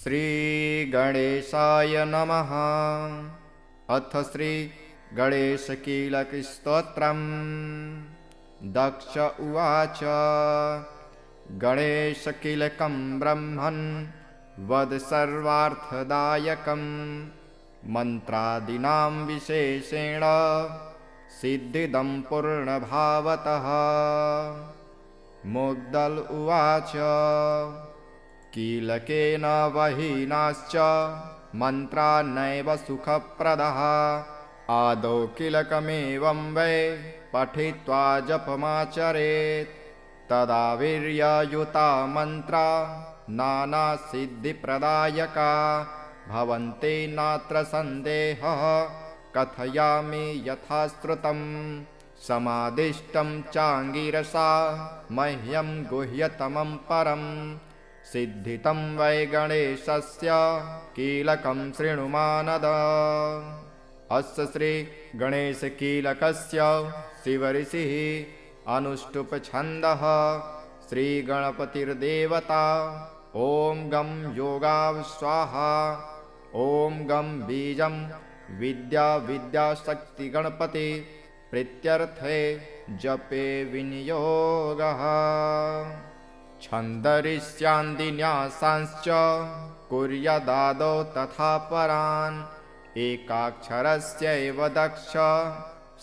श्रीगणेशाय नमः। अथ श्रीगणेशकीलकस्तोत्रम्। दक्ष उवाच। गणेशकीलकं ब्रह्मन् वद सर्वार्थदायकं, मन्त्रादीनां विशेषेण सिद्धिदं पूर्णभावतः। मुद्गल उवाच। कीलकेन वहीनाश्च मन्त्रा नैव सुखप्रदः, आदौ कीलकमेवं वै पठित्वा जपमाचरेत्, तदा वीर्ययुता मन्त्रा नानासिद्धिप्रदायका भवन्ति नात्र सन्देहः। कथयामि यथाश्रुतम् समादिष्टं चाङ्गिरसा मह्यं गुह्यतमं परम्, सिद्धितं वै गणेशस्य कीलकं शृणु मानद। अस्य श्रीगणेशकीलकस्य शिवऋषिः अनुष्टुप् छन्दः। श्रीगणपतिर्देवता। ॐ गं योगाव स्वाहा। ॐ गं बीजं विद्याशक्तिगणपति प्रीत्यर्थे जपे विनियोगः। छन्दरिष्यान्दिन्यासांश्च कुर्यादादौ तथा परान्, एकाक्षरस्यैव दक्ष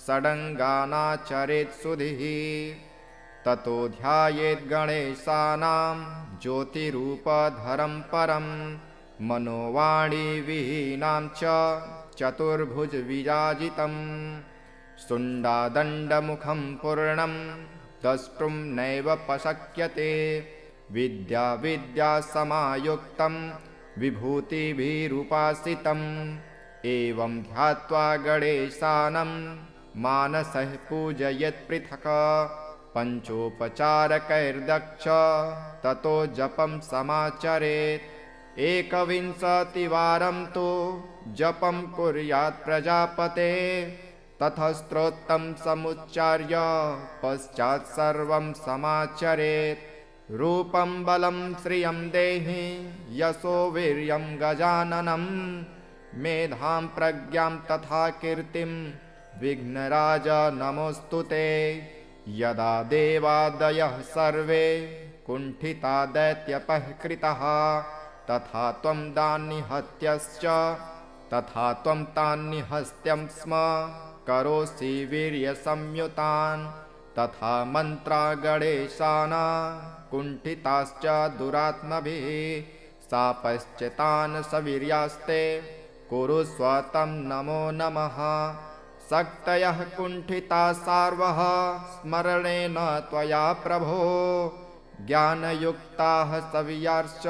षडङ्गानाचरेत् सुधिः। ततो ध्यायेत् गणेशानां ज्योतिरूपधरं परं, मनोवाणीविहीनां च चतुर्भुजविराजितं। शुण्डादण्डमुखं पूर्णं द्रष्टुं नैव पशक्यते, विद्यासमायुक्तं विभूतिभिरुपासितम्। एवं ध्यात्वा गणेशानं मानसः पूजयेत् पृथक्, पञ्चोपचारकैर्दक्ष ततो जपं समाचरेत्। 21वारं तु जपं कुर्यात् प्रजापते, ततः स्तोत्रं समुच्चार्य पश्चात् सर्वं समाचरेत्। रूपं बलं श्रियं देहि यशो वीर्यं गजाननं, मेधां प्रज्ञां तथा कीर्तिं विघ्नराज नमोऽस्तु ते। यदा देवादयः सर्वे कुण्ठिता दैत्यपःकृताः, तथा त्वं तान् निहस्त्यं स्म करोषि वीर्यसंयुतान्। तथा मन्त्रा गणेशाना कुण्ठिताश्च दुरात्मभिः, शापश्च सवीर्यास्ते कुरुस्व तं नमो नमः। शक्तयः कुण्ठिता सार्वः स्मरणेन त्वया प्रभो, ज्ञानयुक्ताः सवीर्याश्च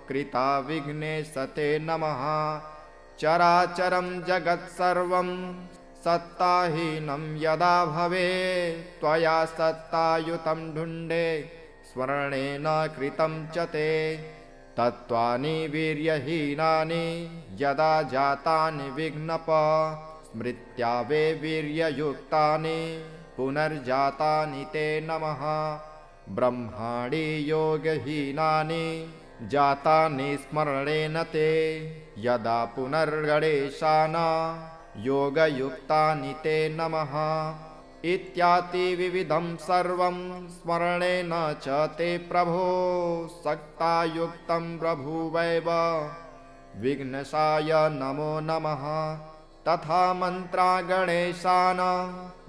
कृता विघ्नेश ते नमः। चराचरं जगत्सर्वं सत्ताहीनं यदा भवेत्, त्वया सत्तायुतं ढुण्डे स्मरणेन कृतं च ते। तत्त्वानि वीर्यहीनानि यदा जातानि विघ्नप, स्मृत्या वे वीर्ययुक्तानि पुनर्जातानि ते नमः। ब्रह्माणि योगहीनानि जातानि स्मरणेन ते, यदा पुनर्गणेशाना योगयुक्तानि ते नमः। इत्यादि विविधं सर्वं स्मरणेन च ते प्रभो, शक्तायुक्तं बभूवैव विघ्नेशाय नमो नमः। तथा मन्त्रा गणेशान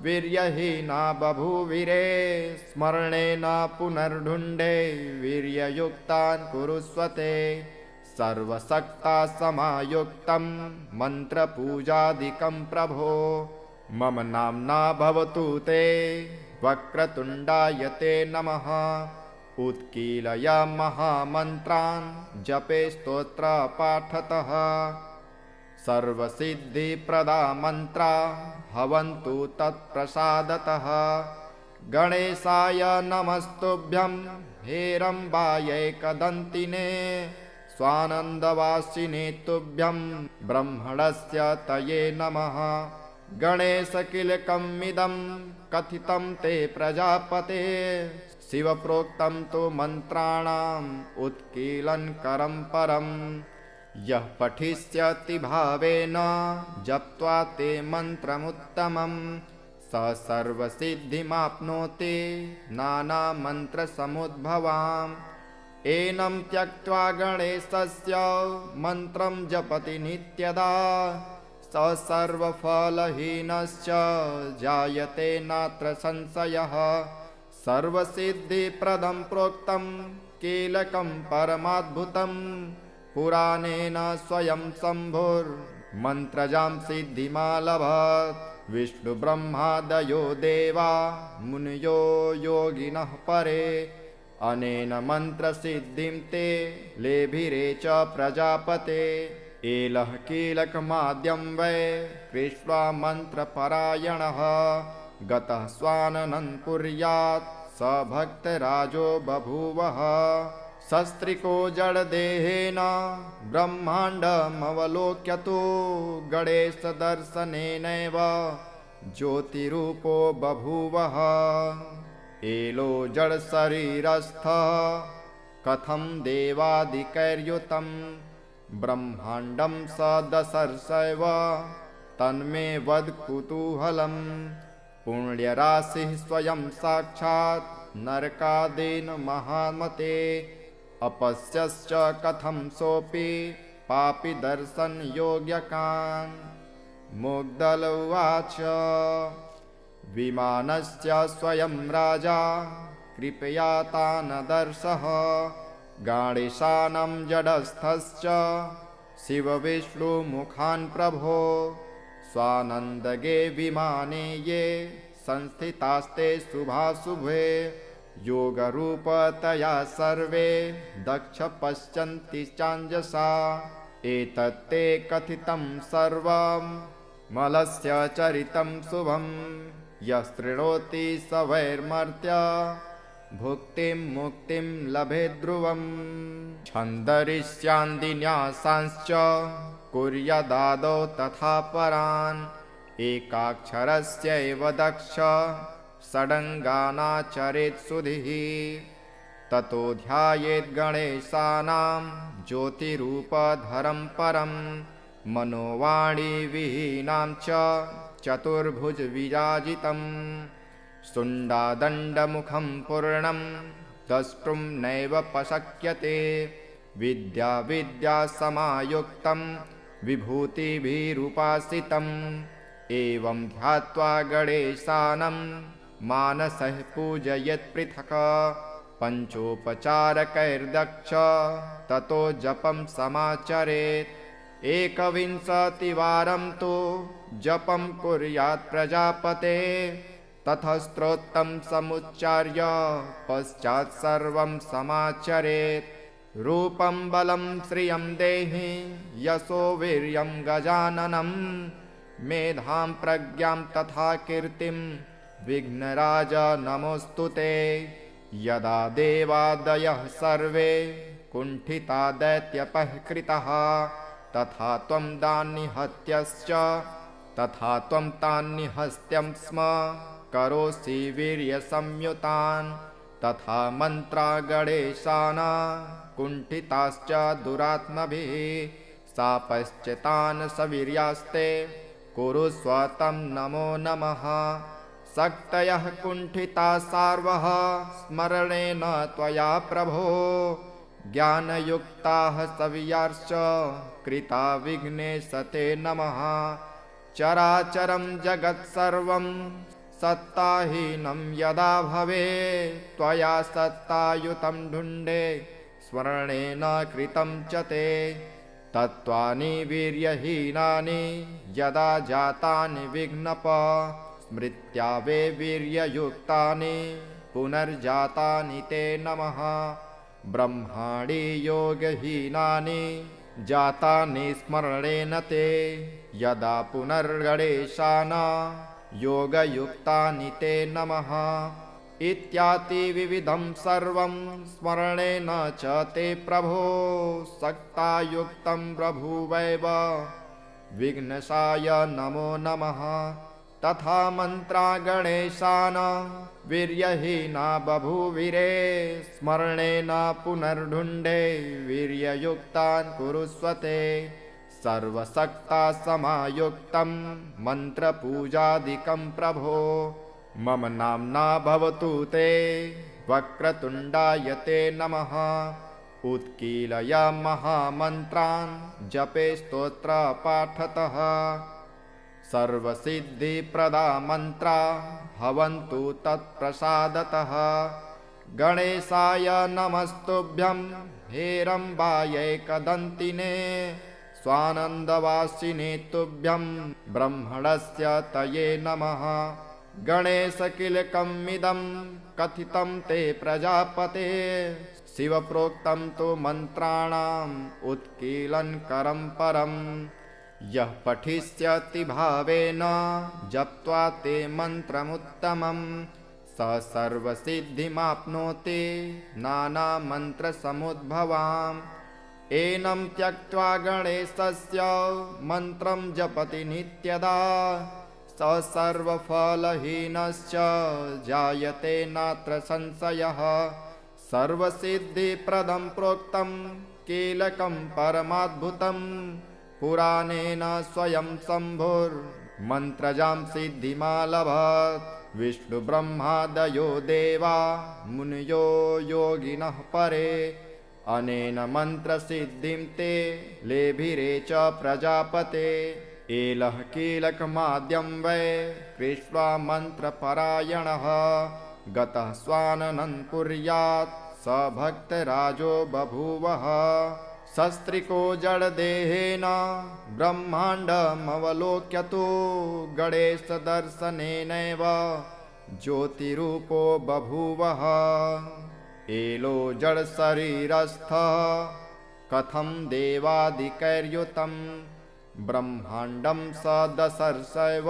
वीर्यहीना बभूविरे, स्मरणेन पुनर्ढुण्डे वीर्ययुक्तान् कुरुष्व ते। सर्वशक्ता समायुक्तं मन्त्रपूजादिकं प्रभो, मम नाम्ना भवतु ते वक्रतुण्डाय ते नमः। उत्कीलय महामन्त्रान् जपे स्तोत्रपाठतः, सर्वसिद्धिप्रदा मन्त्रा भवन्तु तत्प्रसादतः। गणेशाय नमस्तुभ्यं हेरम्बायैकदन्तिने, स्वानन्दवासिने तुभ्यं ब्रह्मणस्य तये नमः। गणेशकीलकमिदं कथितं ते प्रजापते, शिवप्रोक्तं तु मन्त्राणाम् उत्कीलनकरं परम् यः पठिष्यति भावेन जप्त्वा ते मन्त्रमुत्तमम् स सर्वसिद्धिमाप्नोति नानामन्त्रसमुद्भवाम् एनं त्यक्त्वा गणेशस्य मन्त्रं जपति नित्यदा स सर्वफलहीनश्च जायते नात्र संशयः सर्वसिद्धिप्रदं प्रोक्तं कीलकं परमाद्भुतं पुराणेन स्वयं शम्भुर्मन्त्रजां सिद्धिमालभत् विष्णुब्रह्मादयो देवा मुनयो योगिनः परे अनेन मन्त्रसिद्धिं ते लेभिरे च प्रजापते एलः कीलकमाद्यं वै कृष्ट्वा मन्त्रपरायणः गतः स्वाननं कुर्यात् स भक्तराजो बभूवः सस्त्रिको जडदेहेन ब्रह्माण्डमवलोक्य तु गणेशदर्शनेनैव ज्योतिरूपो बभूवः एलो जडशरीरस्थः कथं देवादिकैर्युतं ब्रह्माण्डं स दशर्षैव तन्मे वद कुतूहलम् पुण्यराशिः स्वयं साक्षात् नरकादीन महामते अपश्यश्च कथं सोऽपि पापि दर्शन योग्यकान् मुग्धल उवाच विमानस्य स्वयं राजा कृपया तानदर्शः गणेशानं जडस्थश्च शिवविष्णुमुखान् प्रभो स्वानन्दगे विमाने ये संस्थितास्ते शुभाशुभे योगरूपतया सर्वे दक्ष पश्यन्ति चाञ्जसा एतत्ते कथितं सर्वं मलस्य चरितं शुभं यस्तृणोति स वैर्मर्त्य भुक्तिं मुक्तिं लभेत् ध्रुवम् छन्दरिष्यान्दिन्यासांश्च कुर्यादादौ तथा परान् एकाक्षरस्यैव दक्ष षडङ्गानाचरेत् सुधिः ततो ध्यायेत् गणेशानां ज्योतिरूपधरं परं मनोवाणीविहीनां च चतुर्भुजविराजितं शुण्डादण्डमुखं पूर्णं द्रष्टुं नैव पशक्यते विद्यासमायुक्तं विभूतिभिरुपासितम् एवं ध्यात्वा गणेशानं मानसः पूजयेत् पृथक् पञ्चोपचारकैर्दक्ष ततो जपं समाचरेत् एकविंशतिवारं तु जपं कुर्यात् प्रजापते ततः स्तोत्रं समुच्चार्य पश्चात् सर्वं समाचरेत् रूपं बलं श्रियं देहि यशो वीर्यं गजाननं मेधां प्रज्ञां तथा कीर्तिं विघ्नराज नमोऽस्तु ते यदा देवादयः सर्वे कुण्ठिता दैत्यपः कृतः तथा त्वं दान्निहत्यश्च तथा त्वं तान्निहस्त्यं स्म करोषि वीर्यसंयुतान् तथा मन्त्रा गणेशाना कुण्ठिताश्च दुरात्मभिः शापश्चितान् सवीर्यास्ते कुरुस्व तं नमो नमः शक्तयः कुण्ठिता सार्वः स्मरणेन त्वया प्रभो ज्ञानयुक्ताः सवीर्याश्च कृता विघ्नेश ते नमः चराचरं जगत्सर्वं सत्ताहीनं यदा भवे त्वया सत्तायुतं ढुण्डे स्मरणेन कृतं च ते तत्त्वानि वीर्यहीनानि यदा जातानि विघ्नप स्मृत्या वे वीर्ययुक्तानि पुनर्जातानि ते नमः ब्रह्माणि योगहीनानि जातानि स्मरणेन ते यदा पुनर्गणेशान् योगयुक्तानि ते नमः इत्यादि विविधं सर्वं स्मरणेन च ते प्रभो सक्तायुक्तं प्रभुवैव विघ्नसाय नमो नमः तथा मन्त्रा गणेशान् वीर्यहीना बभूविरे स्मरणेन पुनर्ढुण्डे वीर्ययुक्तान् कुरुष्वते सर्वशक्ता समायुक्तं मन्त्रपूजादिकं प्रभो मम नाम्ना भवतु ते वक्रतुण्डाय ते नमः उत्कीलय महामन्त्रान् जपे स्तोत्रपाठतः सर्वसिद्धिप्रदा मन्त्रा भवन्तु तत्प्रसादतः गणेशाय नमस्तुभ्यं हेरम्बायैकदन्तिने स्वानन्दवासिने तुभ्यं ब्रह्मणस्य तये नमः गणेशकिलकमिदं कथितं ते प्रजापते शिवप्रोक्तं तु मन्त्राणाम् उत्कीलनकरं परम् यः पठिष्यति भावेन जप्त्वा ते मन्त्रमुत्तमं स सर्वसिद्धिमाप्नोति नानामन्त्रसमुद्भवाम् एनं त्यक्त्वा गणेशस्य मन्त्रं जपति नित्यदा स सर्वफलहीनश्च जायते नात्र संशयः सर्वसिद्धिप्रदं प्रोक्तं कीलकं परमाद्भुतं पुराणेन स्वयं शम्भुर्मन्त्रजां सिद्धिमालभत् विष्णुब्रह्मादयो देवा मुनयो योगिनः परे अनेन मन्त्रसिद्धिं ते लेभिरे च प्रजापते एलः कीलकमाद्यं वै कृष्ट्वा मन्त्रपरायणः गतः स्वाननं कुर्यात् स भक्तराजो बभूवः सस्त्रिको जडदेहेन ब्रह्माण्डमवलोक्यतो गणेशदर्शनेनैव ज्योतिरूपो बभूवः एलो जडशरीरस्थः कथं देवादिकैर्युतं ब्रह्माण्डं स दशर्षैव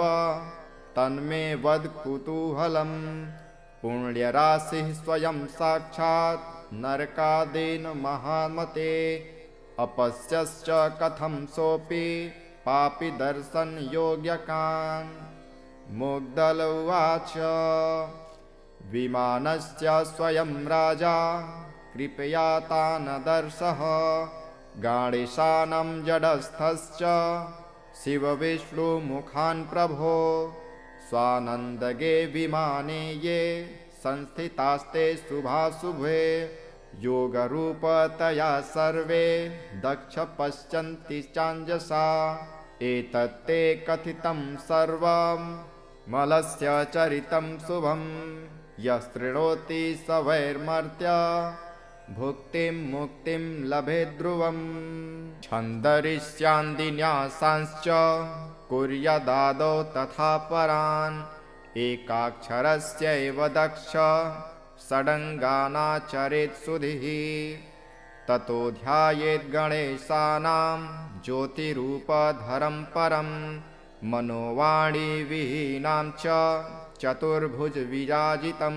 तन्मे वद कुतूहलम् पुण्यराशिः स्वयं साक्षात् नरकादेन महामते अपश्यश्च कथं सोऽपि पापि दर्शनयोग्यकान् मुग्धल उवाच विमानस्य स्वयं राजा कृपया तान् दर्शः गणेशानं जडस्थश्च शिवविष्णुमुखान् प्रभो स्वानन्दगे विमाने ये संस्थितास्ते शुभाशुभे योगरूपतया सर्वे दक्ष पश्यन्ति चाञ्जसा एतत्ते कथितं सर्वं मलस्य चरितं शुभं यः शृणोति स वैर्मर्त्य भुक्तिं मुक्तिं लभेत् ध्रुवम् छन्दरिष्यान्दिन्यासांश्च कुर्यादादौ तथा परान् एकाक्षरस्यैव दक्ष षडङ्गानाचरेत् सुधिः ततो ध्यायेत् गणेशानां ज्योतिरूपधरं परं मनोवाणीविहीनां च चतुर्भुजविराजितं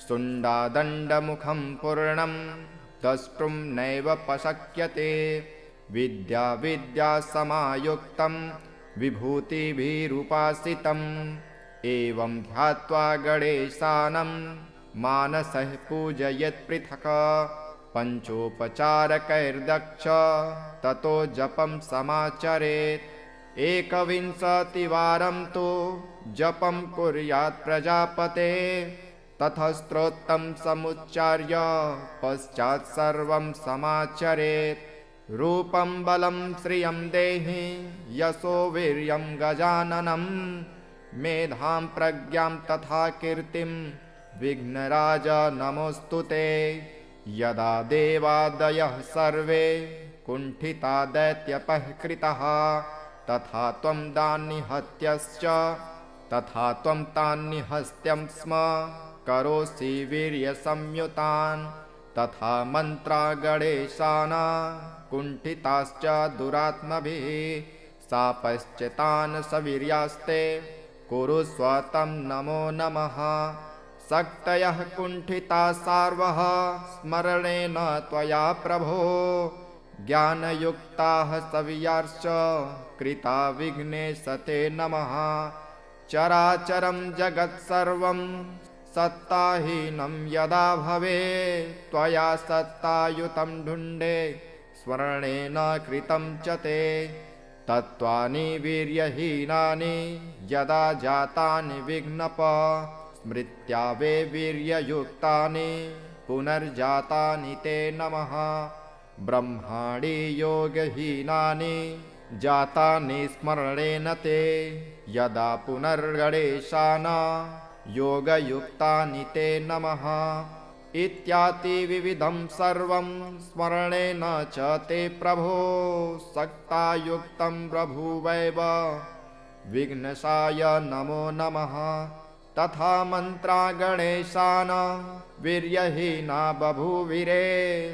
शुण्डादण्डमुखं पूर्णं द्रष्टुं नैव पशक्यते विद्यासमायुक्तं विभूतिभिरुपासितम् एवं ध्यात्वा गणेशानं मानसः पूजयेत् पृथक् पञ्चोपचारकैर्दक्ष ततो जपं समाचरेत् 21वारं तु जपं कुर्यात् प्रजापते ततः स्तोत्रं समुच्चार्य पश्चात् सर्वं समाचरेत् रूपं बलं श्रियं देहि यशो वीर्यं गजाननं मेधां प्रज्ञां तथा कीर्तिं विघ्नराज नमोऽस्तु ते यदा देवादयः सर्वे कुण्ठिता दैत्यपःकृताः तथा त्वं दान्निहत्यश्च तथा त्वं तान्निहस्त्यं स्म करोषि वीर्यसंयुतान् तथा मन्त्रा गणेशानां कुण्ठिताश्च दुरात्मभिः शापश्चितान् सवीर्यास्ते कुरुष्व तं नमो नमः शक्तयः कुण्ठिता सार्वः स्मरणेन त्वया प्रभो ज्ञानयुक्ताः सवीर्याश्च कृता विघ्नेश ते नमः चराचरं जगत्सर्वं सत्ताहीनं यदा भवेत् त्वया सत्तायुतं ढुण्डे स्मरणेन कृतं च ते तत्त्वानि वीर्यहीनानि यदा जातानि विघ्नप स्मृत्या वे वीर्ययुक्तानि पुनर्जातानि ते नमः ब्रह्माणि योगहीनानि जातानि स्मरणेन ते यदा पुनर्गणेशान् योगयुक्तानि ते नमः इत्याति विविधं सर्वं स्मरणेन च ते प्रभो सक्तायुक्तं बभूवैव विघ्नशाय नमो नमः तथा मन्त्रा गणेशान् वीर्यहीना बभूविरे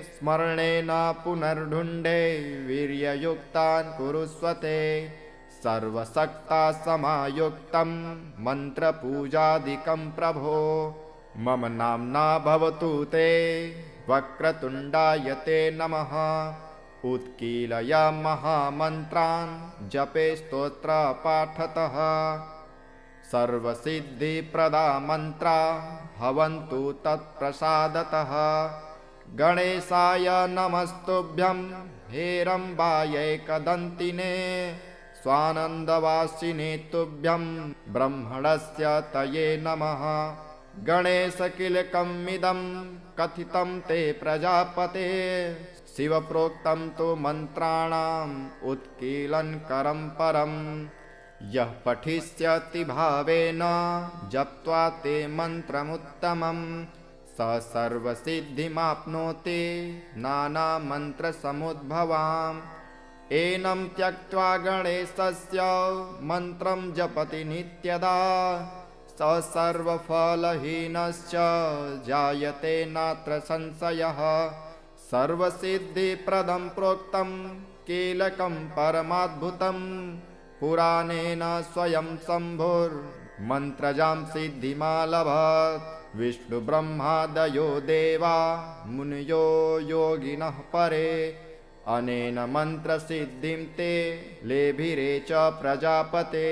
स्मरणेन पुनर्ढुण्डे वीर्ययुक्तान् कुरुष्वते सर्वसक्ता समायुक्तं मन्त्रपूजादिकं प्रभो मम नाम्ना भवतु ते वक्रतुण्डाय ते नमः उत्कीलय महामन्त्रान् जपे स्तोत्रपाठतः सर्वसिद्धिप्रदा मन्त्रा भवन्तु तत्प्रसादतः गणेशाय नमस्तुभ्यं हेरम्बायैकदन्तिने स्वानन्दवासिने तुभ्यं ब्रह्मणस्य तये नमः गणेशकिलकमिदं कथितं ते प्रजापते शिवप्रोक्तं तु मन्त्राणाम् उत्कीलनकरं परम् यः पठिष्यति भावेन जप्त्वा ते मन्त्रमुत्तमं स सर्वसिद्धिमाप्नोति नानामन्त्रसमुद्भवाम् एनं त्यक्त्वा गणेशस्य मन्त्रं जपति नित्यदा स सर्वफलहीनश्च जायते नात्र संशयः सर्वसिद्धिप्रदं प्रोक्तं कीलकं परमाद्भुतं पुराणेन स्वयं शम्भुर्मन्त्रजां सिद्धिमालभत् विष्णुब्रह्मादयो देवा मुनयो योगिनः परे अनेन मन्त्रसिद्धिं ते लेभिरे च प्रजापते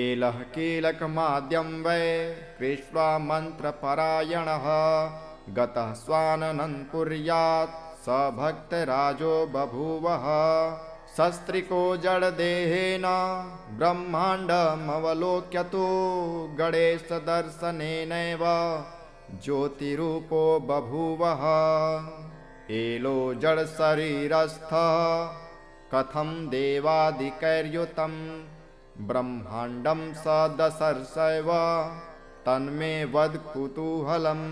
एलः कीलकमाद्यं वै कृष्ट्वा मन्त्रपरायणः गतः स्वाननं कुर्यात् स भक्तराजो बभूवः सस्त्रिको जडदेहेन ब्रह्माण्डमवलोक्यतो गणेशदर्शनेनैव ज्योतिरूपो बभूवः एलो जडशरीरस्थः कथं देवादिकैर्युतं ब्रह्माण्डं स दशर्षैव तन्मे वद कुतूहलम्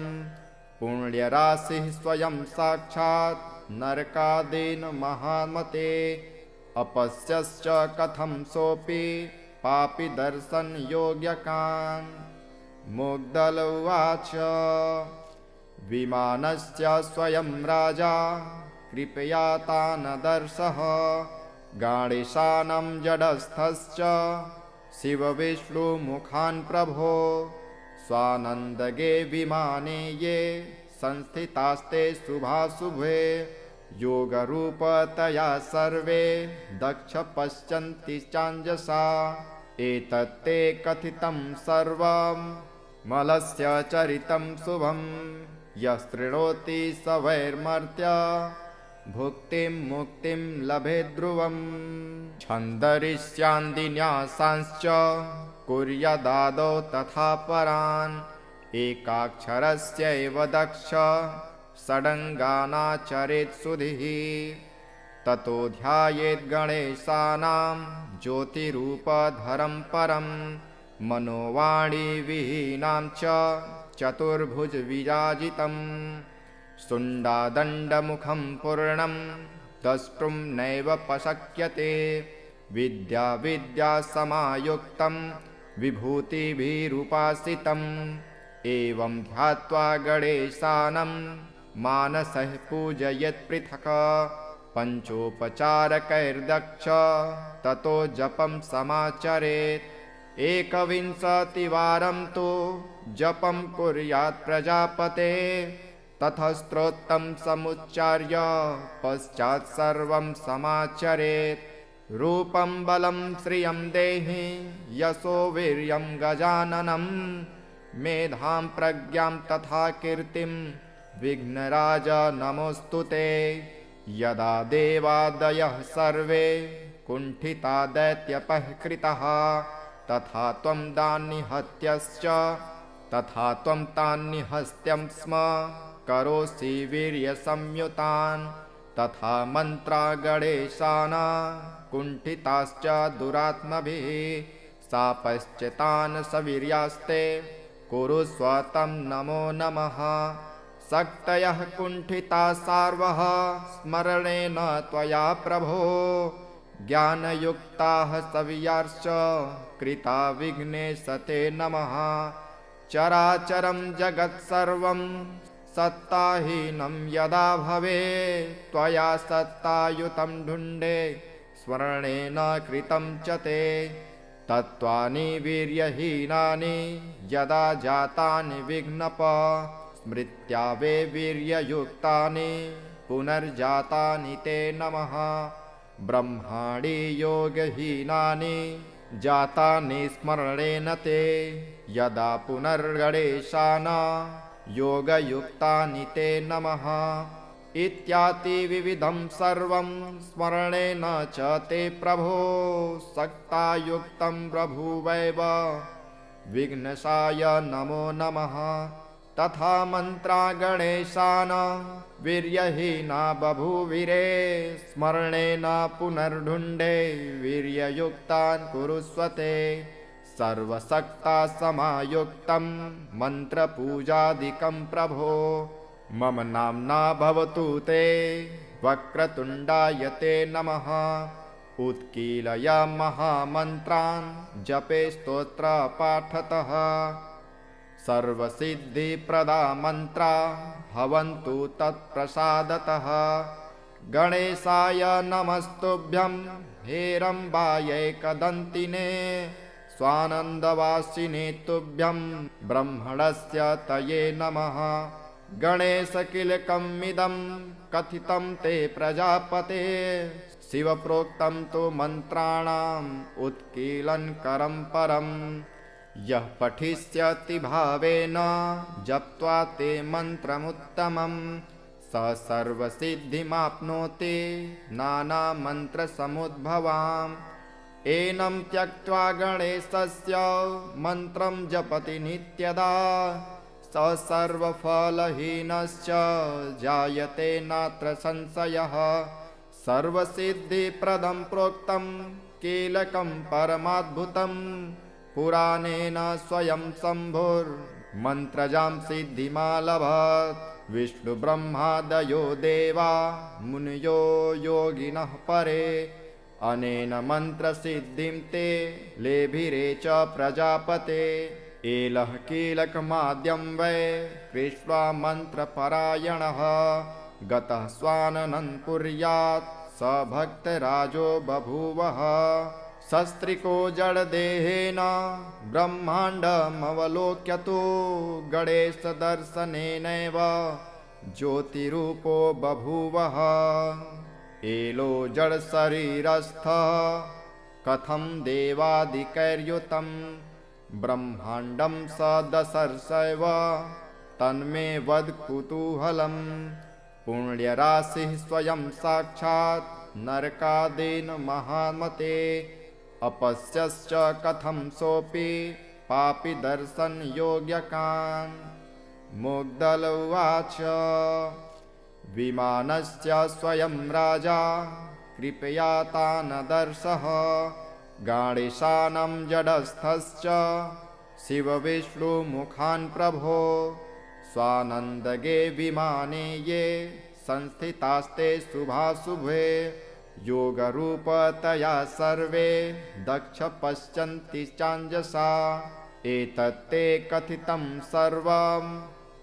पुण्यराशिः स्वयं साक्षात् नरकादेन महामते अपश्यश्च कथं सोऽपि पापि दर्शनयोग्यकान् मुग्धल उवाच विमानस्य स्वयं राजा कृपया तान् दर्शः गणेशानं जडस्थश्च शिवविष्णुमुखान् प्रभो स्वानन्दगे विमाने ये संस्थितास्ते शुभाशुभे योगरूपतया सर्वे दक्ष पश्यन्ति चाञ्जसा एतत्ते कथितं सर्वं मलस्य चरितं शुभं यः शृणोति स वैर्मर्त्य भुक्तिं मुक्तिं लभेत् ध्रुवम् छन्दरिष्यान्दिन्यासांश्च कुर्यादादौ तथा परान् एकाक्षरस्यैव दक्ष षडङ्गानाचरेत् सुधिः ततो ध्यायेत् गणेशानां ज्योतिरूपधरं परं मनोवाणीविहीनां च चतुर्भुजविराजितं शुण्डादण्डमुखं पूर्णं द्रष्टुं नैव पशक्यते विद्यासमायुक्तं विभूतिभिरुपासितम् एवं ध्यात्वा गणेशानं मानसः पूजयेत् पृथक् पञ्चोपचारकैर्दक्ष ततो जपं समाचरेत् एकविंशतिवारं तु जपं कुर्यात् प्रजापते ततः स्तोत्रं समुच्चार्य पश्चात् सर्वं समाचरेत् रूपं बलं श्रियं देहि यशो वीर्यं गजाननं मेधां प्रज्ञां तथा कीर्तिं विघ्नराज नमोऽस्तु ते। यदा देवादयः सर्वे कुण्ठिता दैत्यपः कृताः तथा त्वं तान् निहस्त्यं स्म करोषि वीर्यसंयुतान्। तथा मन्त्रा गणेशाना कुण्ठिताश्च दुरात्मभिः शापश्चितान् सवीर्यास्ते कुरुस्व तं नमो नमः। शक्तयः कुण्ठिता सार्वः स्मरणेन त्वया प्रभो ज्ञानयुक्ताः सवीर्याश्च कृता विघ्नेश ते नमः। चराचरं जगत्सर्वं सत्ताहीनं यदा भवेत् त्वया सत्तायुतं ढुण्डे स्मरणेन कृतं च ते। तत्त्वानि वीर्यहीनानि यदा जातानि विघ्नप स्मृत्या वे वीर्ययुक्तानि पुनर्जातानि ते नमः। ब्रह्माणि योगहीनानि जातानि स्मरणेन ते यदा पुनर्गणेशान् योगयुक्तानि ते नमः। इत्याति विविधं सर्वं स्मरणेन च ते प्रभो सक्तायुक्तं बभूवैव विघ्नशाय नमो नमः। तथा मन्त्रा गणेशान् वीर्यहीना बभूविरे स्मरणेन पुनर्ढुण्डे वीर्ययुक्तान् कुरुस्व ते। सर्वशक्ता समायुक्तं मन्त्रपूजादिकं प्रभो मम नाम्ना भवतु ते। वक्रतुण्डाय ते नमः। उत्कीलय महामन्त्रान् जपे स्तोत्रपाठतः सर्वसिद्धिप्रदा मन्त्रा भवन्तु तत्प्रसादतः। गणेशाय नमस्तुभ्यं हेरम्बायैकदन्तिने स्वानन्दवासिने तुभ्यं ब्रह्मणस्य तये नमः। गणेशकिलकमिदं कथितं ते प्रजापते शिवप्रोक्तं तु मन्त्राणाम् उत्कीलनकरं परम्। यः पठिष्यति भावेन जप्त्वा ते मन्त्रमुत्तमं स सर्वसिद्धिमाप्नोति नानामन्त्रसमुद्भवाम्। एनं त्यक्त्वा गणेशस्य मन्त्रं जपति नित्यदा स सर्वफलहीनश्च जायते नात्र संशयः। सर्वसिद्धिप्रदं प्रोक्तं कीलकं परमाद्भुतं पुराणेन स्वयं शम्भुर्मन्त्रजां सिद्धिमालभत्। विष्णुब्रह्मादयो देवा मुनयो योगिनः परे अनेन मन्त्रसिद्धिं ते लेभिरे च प्रजापते। एलः कीलकमाद्यं वै कृष्ट्वा मन्त्रपरायणः गतः स्वाननन्पुर्यात् स भक्तराजो बभूवः। सस्त्रिको जडदेहेन ब्रह्माण्डमवलोक्यतो गणेशदर्शनेनैव ज्योतिरूपो बभूवः। एलो जडशरीरस्थः कथं देवादिकैर्युतं ब्रह्माण्डं स दशर्षैव तन्मे वद कुतूहलम्। पुण्यराशिः स्वयं साक्षात् नरकादीन महामते अपश्यश्च कथं सोऽपि पापि दर्शन योग्यकान्। मुग्धल उवाच विमानस्य स्वयं राजा कृपया तानदर्शः गणेशानं जडस्थश्च शिवविष्णुमुखान् प्रभो। स्वानन्दगे विमाने ये संस्थितास्ते शुभाशुभे योगरूपतया सर्वे दक्ष पश्यन्ति चाञ्जसा। एतत्ते कथितं सर्वं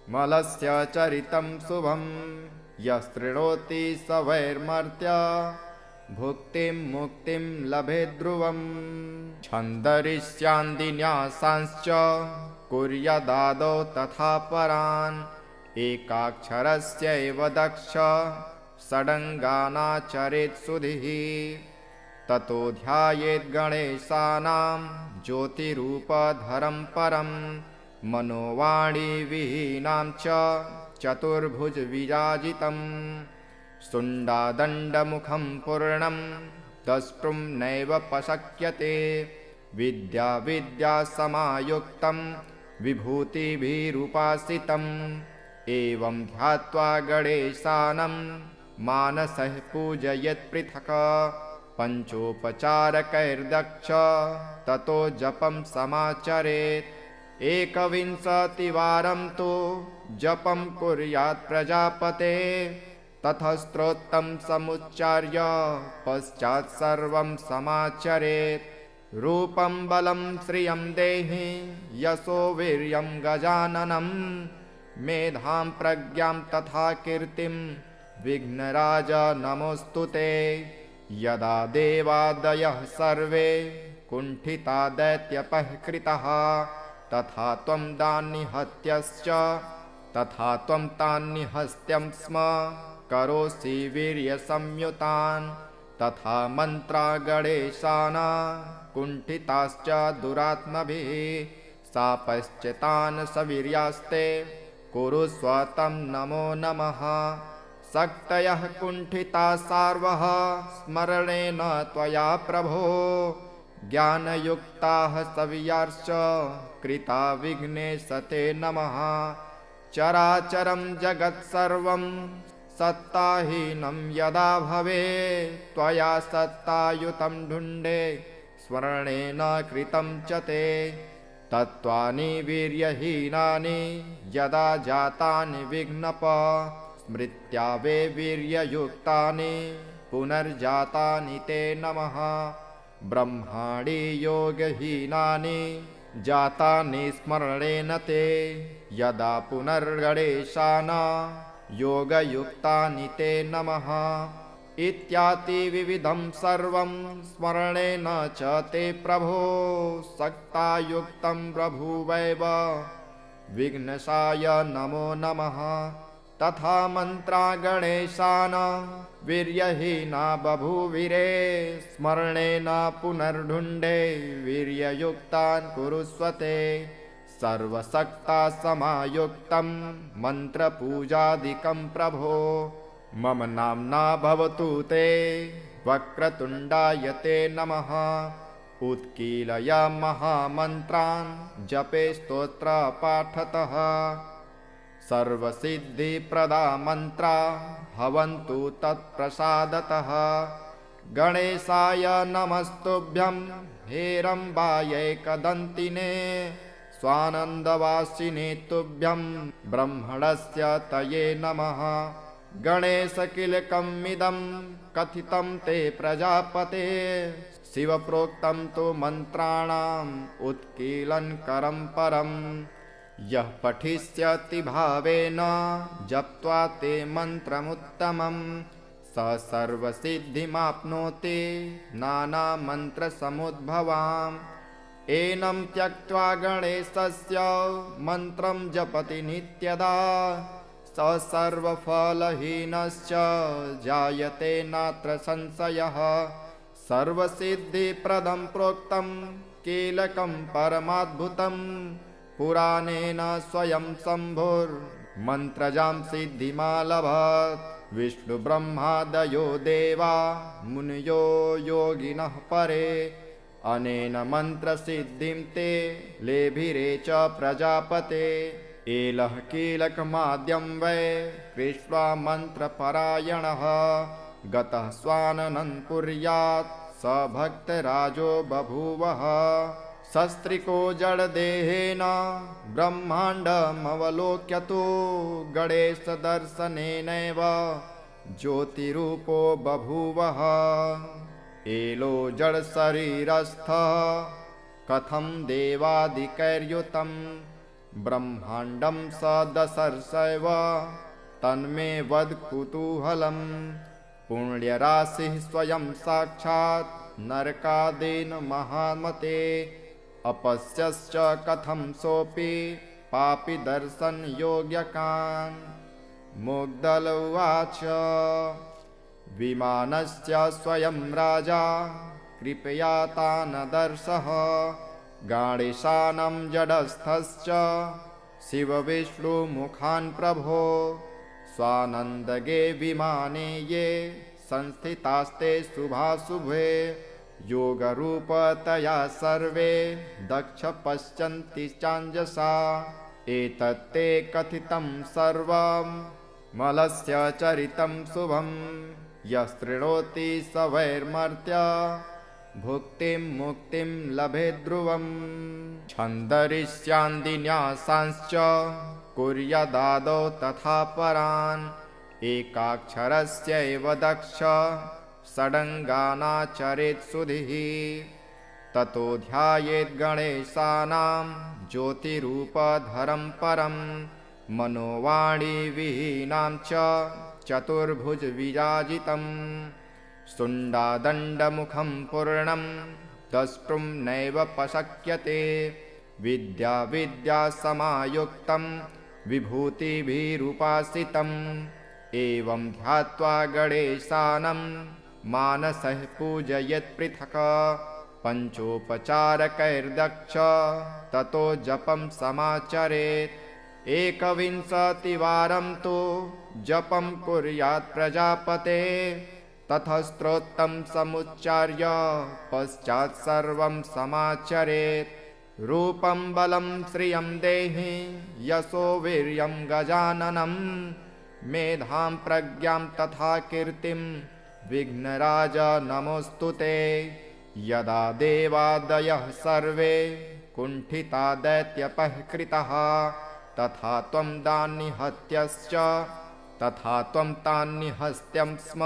मलस्य चरितं शुभं यस्तृणोति स वैर्मर्त्य भुक्तिं मुक्तिं लभेत् ध्रुवम्। छन्दरिष्यान्दिन्यासांश्च कुर्यादादौ तथा परान् एकाक्षरस्यैव दक्ष षडङ्गानाचरेत् सुधिः। ततो ध्यायेद्गणेशानां ज्योतिरूपधरं परं मनोवाणीविहीनां च चतुर्भुजविराजितं शुण्डादण्डमुखं पूर्णं द्रष्टुं नैव पशक्यते विद्यासमायुक्तं विभूतिभिरुपासितम् एवं ध्यात्वा गणेशानं मानसः पूजयेत् पृथक् पञ्चोपचारकैर्दक्ष ततो जपं समाचरेत् 21वारं तु जपं कुर्यात् प्रजापते ततः स्तोत्रं समुच्चार्य पश्चात् सर्वं समाचरेत् रूपं बलं श्रियं देहि यशो वीर्यं गजाननं मेधां प्रज्ञां तथा कीर्तिं विघ्नराज नमोऽस्तु ते यदा देवादयः सर्वे कुण्ठिता दैत्यपःकृताः तथा त्वं तान्निहत्यं स्म करोषि वीर्यसंयुतान् तथा मन्त्रा गणेशाना कुण्ठिताश्च दुरात्मभिः सापश्चितान् सवीर्यास्ते कुरुस्व तं नमो नमः शक्तयः कुण्ठिता सार्वः स्मरणेन त्वया प्रभो ज्ञानयुक्ताः सवीर्याश्च कृता विघ्नेश ते नमः चराचरं जगत्सर्वं सत्ताहीनं यदा भवेत् त्वया सत्तायुतं ढुण्डे स्मरणेन कृतं च ते तत्त्वानि वीर्यहीनानि यदा जातानि विघ्नप स्मृत्या वे वीर्ययुक्तानि पुनर्जातानि ते नमः ब्रह्माणि योगहीनानि जातानि स्मरणेन ते यदा पुनर्गणेशाना योगयुक्तानि ते नमः इत्याति विविधं सर्वं स्मरणेन च ते प्रभो सक्तायुक्तं बभूवैव विघ्नशाय नमो नमः तथा मन्त्रा गणेशान वीर्यहीना बभूविरे स्मरणेन पुनर्ढुण्डे वीर्ययुक्तान् कुरुस्वते सर्वशक्ता समायुक्तं मन्त्रपूजादिकं प्रभो मम नाम्ना भवतु ते वक्रतुण्डाय ते नमः उत्कीलय महामन्त्रान् जपे स्तोत्रपाठतः सर्वसिद्धिप्रदा मन्त्रा भवन्तु तत्प्रसादतः गणेशाय नमस्तुभ्यं हेरम्बायैकदन्तिने स्वानन्दवासिने तुभ्यं ब्रह्मणस्य तये नमः गणेशकिलकमिदं कथितं ते प्रजापते शिवप्रोक्तं तु मन्त्राणाम् उत्कीलनकरं परं यः पठिष्यति भावेन जप्त्वा ते मन्त्रमुत्तमं स सर्वसिद्धिमाप्नोति नानामन्त्रसमुद्भवाम् एनं त्यक्त्वा गणेशस्य मन्त्रं जपति नित्यदा स सर्वफलहीनश्च जायते नात्र संशयः सर्वसिद्धिप्रदं प्रोक्तं कीलकं परमाद्भुतं पुराणेन स्वयं शम्भुर्मन्त्रजां सिद्धिमालभत् विष्णुब्रह्मादयो देवा मुनयो योगिनः परे अनेन मन्त्रसिद्धिं ते लेभिरे च प्रजापते एलः कीलकमाद्यं वै कृष्ट्वा मन्त्रपरायणः गतः स्वाननं कुर्यात् स भक्तराजो बभूवः सस्त्रिको जडदेहेन ब्रह्माण्डमवलोक्यतो गणेशदर्शनेनैव ज्योतिरूपो बभूवः एलो जडशरीरस्थः कथं देवादिकैर्युतं ब्रह्माण्डं स दशर्षैव तन्मे वद कुतूहलं पुण्यराशिः स्वयं साक्षात् नरकादेन महामते अपश्यश्च कथं सोऽपि पापि दर्शनयोग्यकान् मुग्धल उवाच विमानस्य स्वयं राजा कृपयातानदर्शः गणेशानां जडस्थश्च शिवविष्णुमुखान् प्रभो स्वानन्दगे विमाने ये संस्थितास्ते शुभाशुभे योगरूपतया सर्वे दक्ष पश्यन्ति चाञ्जसा एतत्ते कथितं सर्वं मलस्य चरितं शुभं यः शृणोति स वैर्मर्त्य भुक्तिं मुक्तिं लभेत् ध्रुवम् छन्दरिष्यान्दिन्यासांश्च कुर्यादादौ तथा परान् एकाक्षरस्यैव दक्ष षडङ्गानाचरेत् सुधिः ततो ध्यायेत् गणेशानां ज्योतिरूपधरं परं मनोवाणीविहीनां च चतुर्भुजविराजितं शुण्डादण्डमुखं पूर्णं द्रष्टुं नैव पशक्यते विद्यासमायुक्तं विभूतिभिरुपासितम् एवं ध्यात्वा गणेशानं मानसः पूजयेत् पृथक् पञ्चोपचारकैर्दक्ष ततो जपं समाचरेत् एकविंशतिवारं तु जपं कुर्यात् प्रजापते ततः स्तोत्रं समुच्चार्य पश्चात् सर्वं समाचरेत् रूपं बलं श्रियं देहि यशो वीर्यं गजाननं मेधां प्रज्ञां तथा कीर्तिं विघ्नराज नमोऽस्तु ते यदा देवादयः सर्वे कुण्ठिता दैत्यपःकृताः तथा त्वं दान्निहत्यश्च तथा त्वं तान् निहस्त्यं स्म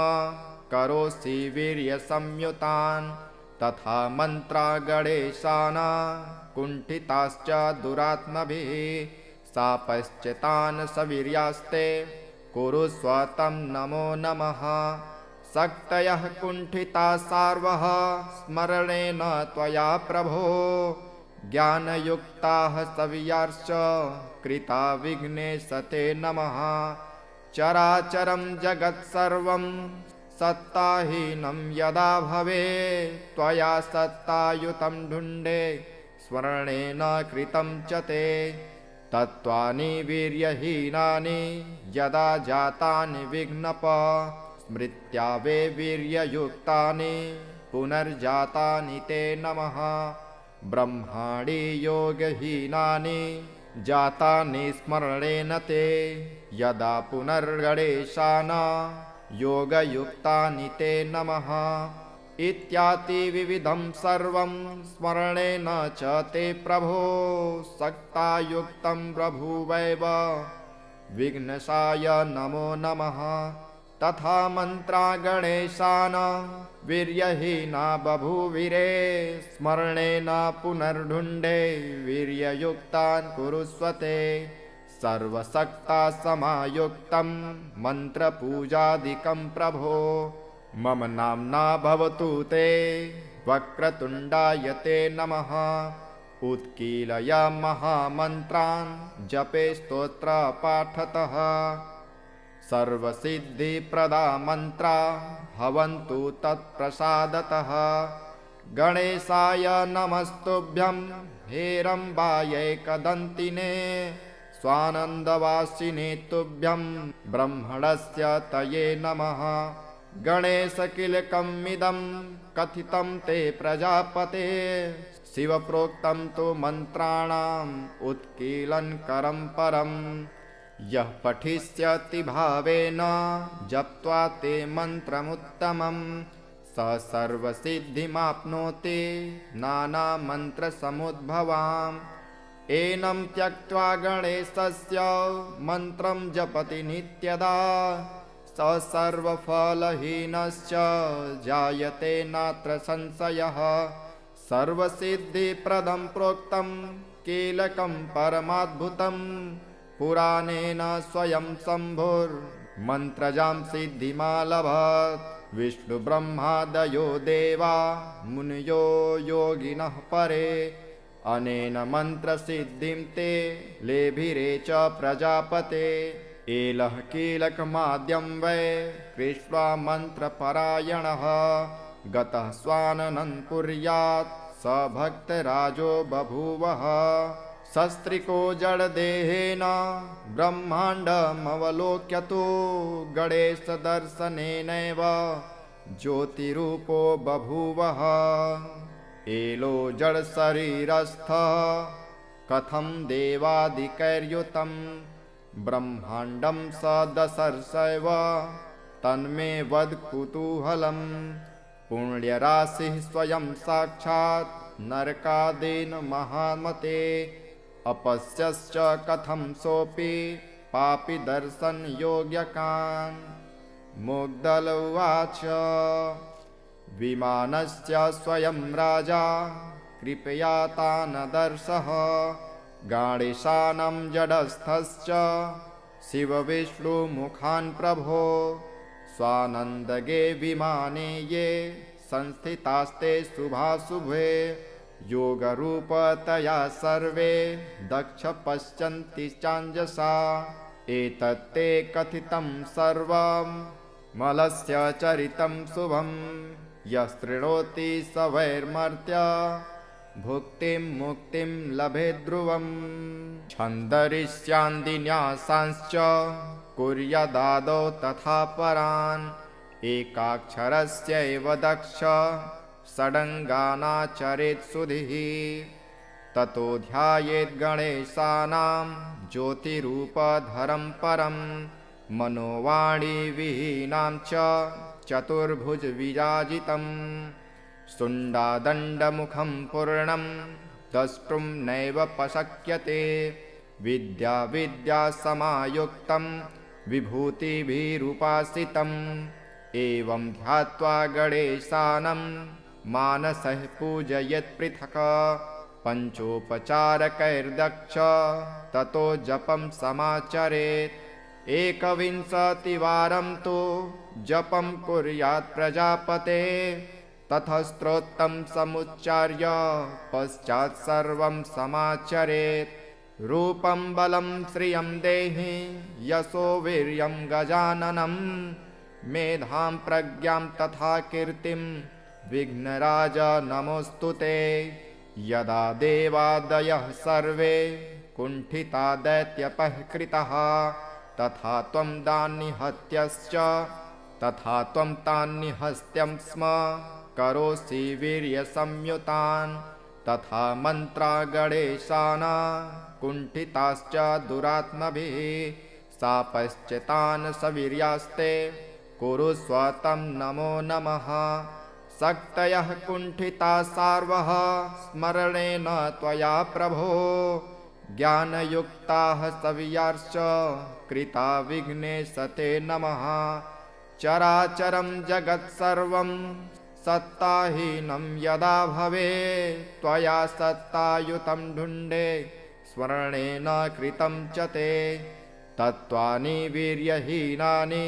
करोषि वीर्यसंयुतान् तथा मन्त्रा गणेशाना कुण्ठिताश्च दुरात्मभिः शापश्चितान् सवीर्यास्ते कुरुस्व तं नमो नमः शक्तयः कुण्ठिता सार्वः स्मरणेन त्वया प्रभो ज्ञानयुक्ताः सवीर्याश्च कृता विघ्नेश ते नमः चराचरं जगत्सर्वं सत्ताहीनं यदा भवेत् त्वया सत्तायुतं ढुण्डे स्मरणेन कृतं च ते तत्त्वानि वीर्यहीनानि यदा जातानि विघ्नप स्मृत्या वे वीर्ययुक्तानि पुनर्जातानि ते नमः ब्रह्माणि योगहीनानि जातानि स्मरणेन ते यदा पुनर्गणेशाना योगयुक्तानि ते नमः इत्यादि विविधं सर्वं स्मरणेन च ते प्रभो सक्तायुक्तं बभूवैव विघ्नसाय नमो नमः तथा मन्त्रा गणेशान वीर्यहीना बभूविरे स्मरणेन पुनर्ढुण्डे वीर्ययुक्तान् कुरुस्वते सर्वशक्ता समायुक्तं मन्त्रपूजादिकं प्रभो मम नाम्ना भवतु ते वक्रतुण्डाय ते नमः उत्कीलय महामन्त्रान् जपे स्तोत्रपाठतः सर्वसिद्धिप्रदा मन्त्रा भवन्तु तत्प्रसादतः गणेशाय नमस्तुभ्यं हेरम्बायैकदन्तिने स्वानन्दवासिने तुभ्यं ब्रह्मणस्य तये नमः गणेशकिलकमिदं कथितं ते प्रजापते शिवप्रोक्तं तु मन्त्राणाम् उत्कीलनकरं परम् यः पठिष्यति भावेन जप्त्वा ते मन्त्रमुत्तमं स सर्वसिद्धिमाप्नोति नानामन्त्रसमुद्भवाम् एनं त्यक्त्वा गणेशस्य मन्त्रं जपति नित्यदा स सर्वफलहीनश्च जायते नात्र संशयः सर्वसिद्धिप्रदं प्रोक्तं कीलकं परमाद्भुतं पुराणेन स्वयं शम्भुर्मन्त्रजां सिद्धिमालभत् विष्णुब्रह्मादयो देवा मुनयो योगिनः परे अनेन मन्त्रसिद्धिं ते लेभिरे च प्रजापते एलः कीलकमाद्यं वै कृष्ट्वा मन्त्रपरायणः गतः स्वाननन्पुर्यात् स भक्तराजो बभूवः। सस्त्रिको जडदेहेन ब्रह्माण्डमवलोक्य तु गणेशदर्शनेनैव ज्योतिरूपो बभूवः। एलो जडशरीरस्थः कथं देवादिकैर्युतं ब्रह्माण्डं स दशर्षैव तन्मे वद कुतूहलम्। पुण्यराशिः स्वयं साक्षात् नरकादीन महामते अपश्यश्च कथं सोऽपि पापि दर्शन योग्यकान्। मुग्धल उवाच विमानस्य स्वयं राजा कृपया तानदर्शः गणेशानं जडस्थश्च शिवविष्णुमुखान् प्रभो। स्वानन्दगे विमाने ये संस्थितास्ते शुभाशुभे योगरूपतया सर्वे दक्ष पश्यन्ति चाञ्जसा। एतत्ते कथितं सर्वं मलस्य चरितं शुभं यस्तृणोति स वैर्मर्त्य भुक्तिं मुक्तिं लभेत् ध्रुवम्। छन्दरिष्यान्दिन्यासांश्च कुर्यादादौ तथा परान् एकाक्षरस्यैव दक्ष षडङ्गानाचरेत् सुधिः। ततो ध्यायेत् गणेशानां ज्योतिरूपधरं परं मनोवाणीविहीनां च चतुर्भुजविराजितं। शुण्डादण्डमुखं पूर्णं द्रष्टुं नैव पशक्यते विद्यासमायुक्तं विभूतिभिरुपासितम्। एवं ध्यात्वा गणेशानं मानसः पूजयेत् पृथक् पञ्चोपचारकैर्दक्ष ततो जपं समाचरेत्। 21वारं तु जपं कुर्यात् प्रजापते ततः स्तोत्रं समुच्चार्य पश्चात् सर्वं समाचरेत्। रूपं बलं श्रियं देहि यशो वीर्यं गजाननं मेधां प्रज्ञां तथा कीर्तिं विघ्नराज नमोऽस्तु ते। यदा देवादयः सर्वे कुण्ठिता दैत्यपःकृताः तथा त्वं तान्निहत्यं स्म करोषि वीर्यसंयुतान्। तथा मन्त्रा गणेशाना कुण्ठिताश्च दुरात्मभिः शापश्चितान् सवीर्यास्ते कुरुस्व तं नमो नमः। शक्तयः कुण्ठिता सार्वः स्मरणेन त्वया प्रभो ज्ञानयुक्ताः सवीर्याश्च कृता विघ्नेश ते नमः। चराचरं जगत्सर्वं सत्ताहीनं यदा भवेत् त्वया सत्तायुतं ढुण्डे स्मरणेन कृतं च ते। तत्त्वानि वीर्यहीनानि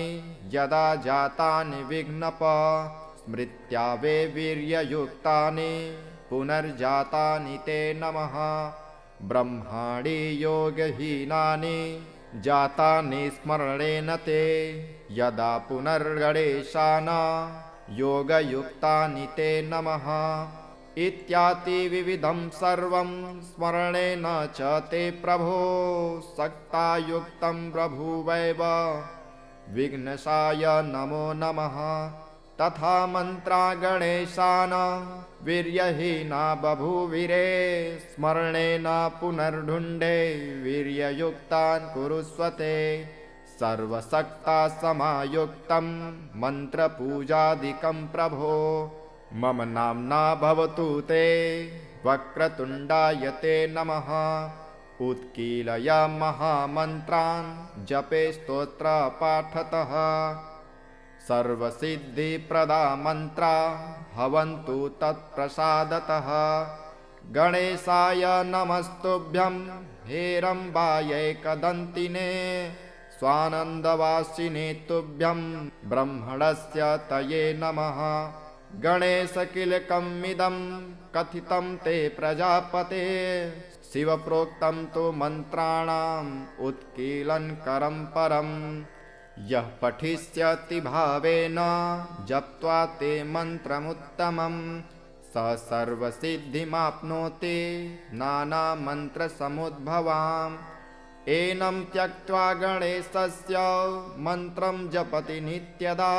यदा जातानि विघ्नप स्मृत्या वे वीर्ययुक्तानि पुनर्जातानि ते नमः। ब्रह्माणि योगहीनानि जातानि स्मरणेन ते यदा पुनर्गणेशान् योगयुक्तानि ते नमः। इत्याति विविधं सर्वं स्मरणेन च ते प्रभो सक्तायुक्तं बभूवैव विघ्नसाय नमो नमः। तथा मन्त्रा गणेशान् वीर्यहीना बभूविरे स्मरणेन पुनर्ढुण्डे वीर्ययुक्तान् कुरुस्व ते। सर्वशक्ता समायुक्तं मन्त्रपूजादिकं प्रभो मम नाम्ना भवतु ते। वक्रतुण्डाय ते नमः। उत्कीलय महामन्त्रान् जपे स्तोत्रपाठतः सर्वसिद्धिप्रदा मन्त्रा भवन्तु तत्प्रसादतः। गणेशाय नमस्तुभ्यं हेरम्बायैकदन्तिने स्वानन्दवासिने तुभ्यं ब्रह्मणस्य तये नमः। गणेशकिलकमिदं कथितं ते प्रजापते शिवप्रोक्तं तु मन्त्राणाम् उत्कीलनकरं परम् यः पठिष्यति भावेन जप्त्वा ते मन्त्रमुत्तमम् स सर्वसिद्धिमाप्नोति नानामन्त्रसमुद्भवाम् एनं त्यक्त्वा गणेशस्य मन्त्रं जपति नित्यदा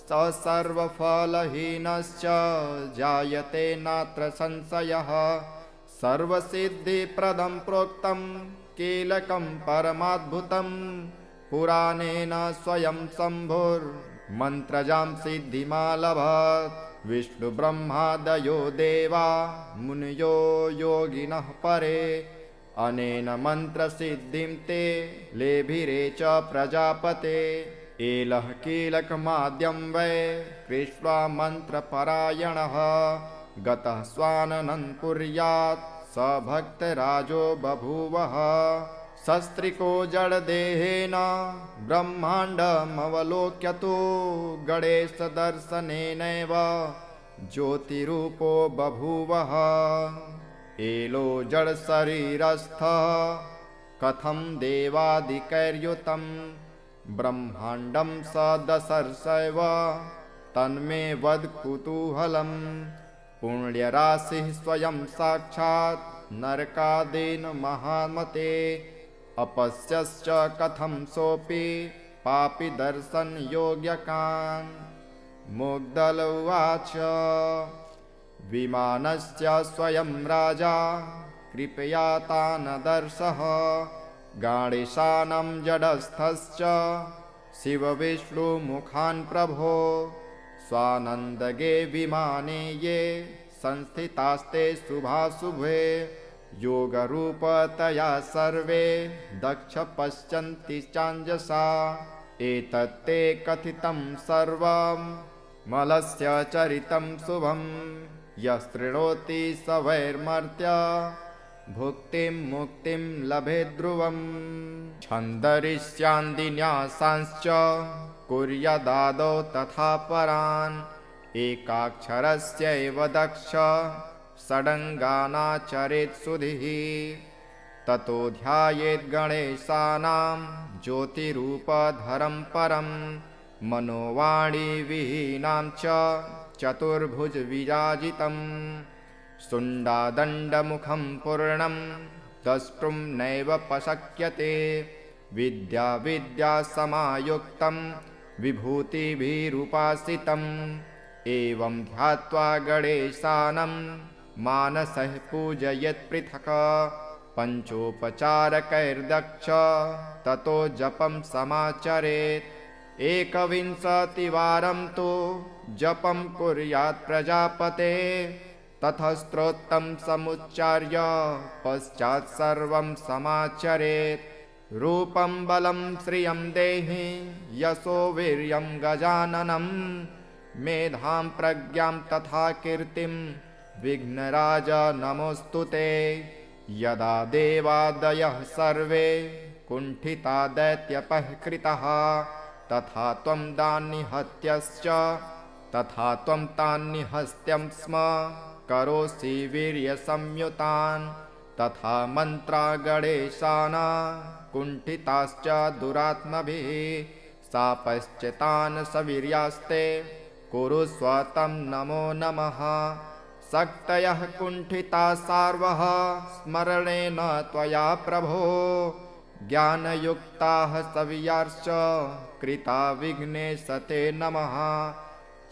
स सर्वफलहीनश्च जायते नात्र संशयः सर्वसिद्धिप्रदं प्रोक्तं कीलकं परमाद्भुतम् पुराणेन स्वयं शम्भुर्मन्त्रजां सिद्धिमालभत् विष्णुब्रह्मादयो देवा मुनयो योगिनः परे अनेन मन्त्रसिद्धिं ते लेभिरे च प्रजापते एलः कीलकमाद्यं वै कृष्ट्वा मन्त्रपरायणः गतः स्वाननं कुर्यात् स भक्तराजो बभूवः सस्त्रिको जडदेहेन ब्रह्माण्डमवलोक्यतो गणेशदर्शनेनैव ज्योतिरूपो बभूवः एलो जडशरीरस्थः कथं देवादिकैर्युतं ब्रह्माण्डं स दशर्षैव तन्मे वद कुतूहलम् पुण्यराशिः स्वयं साक्षात् नरकादेन महामते अपश्यश्च कथं सोऽपि पापि दर्शनयोग्यकान् मुग्धल उवाच विमानस्य स्वयं राजा कृपया तानदर्शः गणेशानं जडस्थश्च शिवविष्णुमुखान् प्रभो स्वानन्दगे विमाने ये संस्थितास्ते शुभाशुभे योगरूपतया सर्वे दक्ष पश्यन्ति चाञ्जसा एतत्ते कथितं सर्वं मलस्य चरितं शुभं यः शृणोति स वैर्मर्त्य भुक्तिं मुक्तिं लभेत् ध्रुवम् छन्दरिष्यान्दिन्यासांश्च कुर्यादादौ तथा परान् एकाक्षरस्यैव दक्ष षडङ्गानाचरेत् सुधिः ततो ध्यायेत् गणेशानां ज्योतिरूपधरं परं मनोवाणीविहीनां च चतुर्भुजविराजितं शुण्डादण्डमुखं पूर्णं द्रष्टुं नैव पशक्यते विद्यासमायुक्तं विभूतिभिरुपासितम् एवं ध्यात्वा गणेशानं मानसः पूजयेत् पृथक् पञ्चोपचारकैर्दक्ष ततो जपं समाचरेत् एकविंशतिवारं तु जपं कुर्यात् प्रजापते ततः स्तोत्रं समुच्चार्य पश्चात् सर्वं समाचरेत् रूपं बलं श्रियं देहि यशो वीर्यं गजाननम् मेधां प्रज्ञां तथा कीर्तिं विघ्नराज नमोऽस्तु ते यदा देवादयः सर्वे कुण्ठिता दैत्यपःकृताः तथा त्वं दान्निहत्यश्च तथा त्वं तान्निहस्त्यं स्म करोषि वीर्यसंयुतान् तथा मन्त्रा गणेशाना कुण्ठिताश्च दुरात्मभिः शापश्चितान् सवीर्यास्ते कुरुस्व तं नमो नमः शक्तयः कुण्ठिता सार्वः स्मरणेन त्वया प्रभो ज्ञानयुक्ताः सवीर्याश्च कृता विघ्नेश ते नमः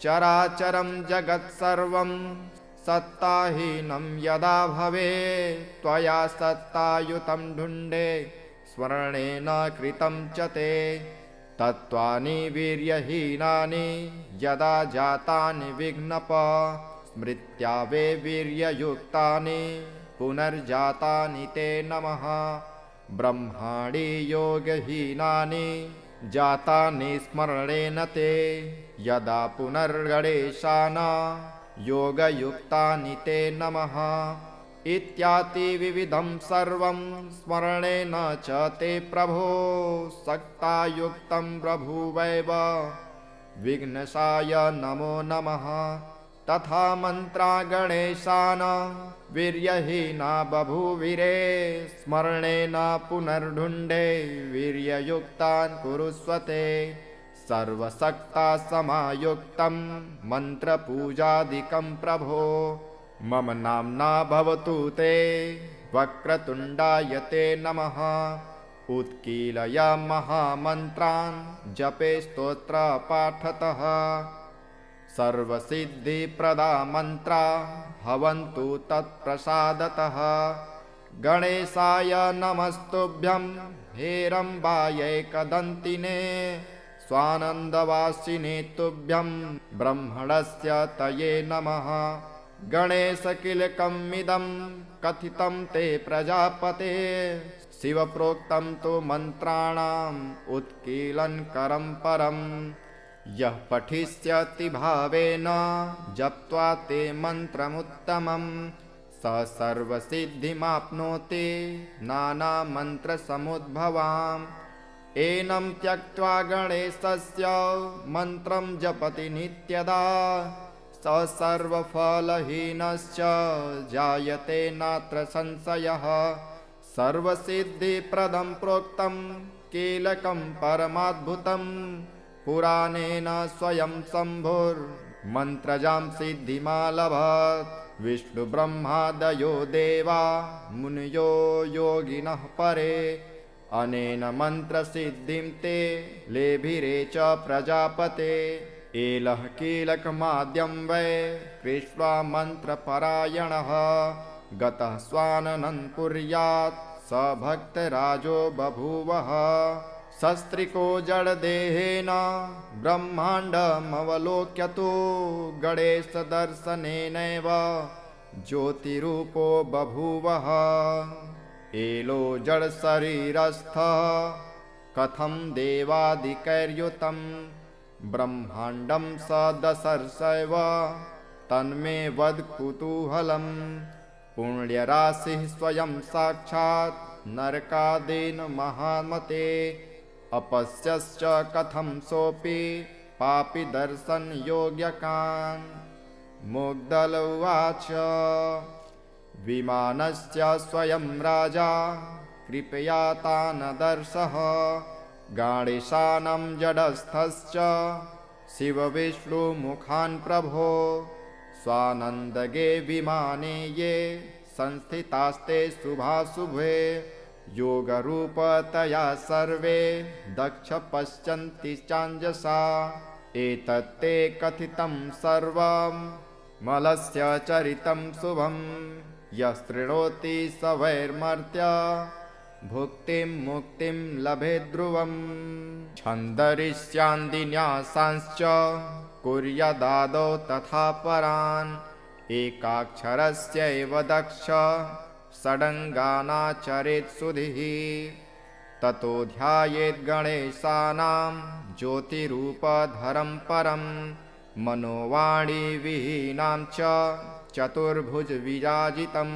चराचरं जगत्सर्वं सत्ताहीनं यदा भवेत् त्वया सत्तायुतं ढुण्डे स्मरणेन कृतं च ते तत्त्वानि वीर्यहीनानि यदा जातानि विघ्नप स्मृत्या वे वीर्ययुक्तानि पुनर्जातानि ते नमः ब्रह्माणि योगहीनानि जातानि स्मरणेन ते यदा पुनर्गणेशाना योगयुक्तानि ते नमः इत्याति विविधं सर्वं स्मरणेन च ते प्रभो सक्तायुक्तं प्रभुवैव विघ्नसाय नमो नमः तथा मन्त्रा गणेशान् वीर्यहीना बभूविरे स्मरणेन पुनर्ढुण्डे वीर्ययुक्तान् कुरुष्वते सर्वशक्ता समायुक्तं मन्त्रपूजादिकं प्रभो मम नाम्ना भवतु ते वक्रतुण्डाय ते नमः उत्कीलय महामन्त्रान् जपे स्तोत्रपाठतः सर्वसिद्धिप्रदा मन्त्रा हवन्तु तत्प्रसादतः गणेशाय नमस्तुभ्यं हेरम्बायैकदन्तिने स्वानन्दवासिने तुभ्यं ब्रह्मणस्य तये नमः गणेशकिलकमिदं कथितं ते प्रजापते शिवप्रोक्तं तु मन्त्राणाम् उत्कीलनकरं परम् यः पठिष्यति भावेन जप्त्वा ते मन्त्रमुत्तमं स सर्वसिद्धिमाप्नोति नानामन्त्रसमुद्भवाम् एनं त्यक्त्वा गणेशस्य मन्त्रं जपति नित्यदा स सर्वफलहीनश्च जायते नात्र संशयः सर्वसिद्धिप्रदं प्रोक्तं कीलकं परमाद्भुतं पुराणेन स्वयं शम्भुर्मन्त्रजां सिद्धिमालभत् विष्णुब्रह्मादयो देवा मुनयो योगिनः परे अनेन मन्त्रसिद्धिं ते लेभिरे च प्रजापते एलः कीलकमाद्यं वै कृष्वा मन्त्रपरायणः गतः स्वाननं कुर्यात् स भक्तराजो बभूवः सस्त्रिको जडदेहेन ब्रह्माण्डमवलोक्यतो गणेशदर्शनेनैव ज्योतिरूपो बभूवः एलो जडशरीरस्थः कथं देवादिकैर्युतं ब्रह्माण्डं स दशर्षैव तन्मे वद कुतूहलम् पुण्यराशिः स्वयं साक्षात् नरकादेन महामते अपश्यश्च कथं सोऽपि पापि दर्शनयोग्यकान् मुग्धल उवाच विमानस्य स्वयं राजा कृपया तान् दर्शः गणेशानं जडस्थश्च शिवविष्णुमुखान् प्रभो स्वानन्दगे विमाने ये संस्थितास्ते शुभाशुभे योगरूपतया सर्वे दक्ष पश्यन्ति चाञ्जसा एतत्ते कथितं सर्वं मलस्य चरितं शुभं यः शृणोति स वैर्मर्त्य भुक्तिं मुक्तिं लभेत् ध्रुवम् छन्दरिष्यान्दिन्यासांश्च कुर्यादादौ तथा परान् एकाक्षरस्यैव दक्ष षडङ्गानाचरेत् सुधिः ततो ध्यायेत् गणेशानां ज्योतिरूपधरं परं मनोवाणीविहीनां च चतुर्भुजविराजितं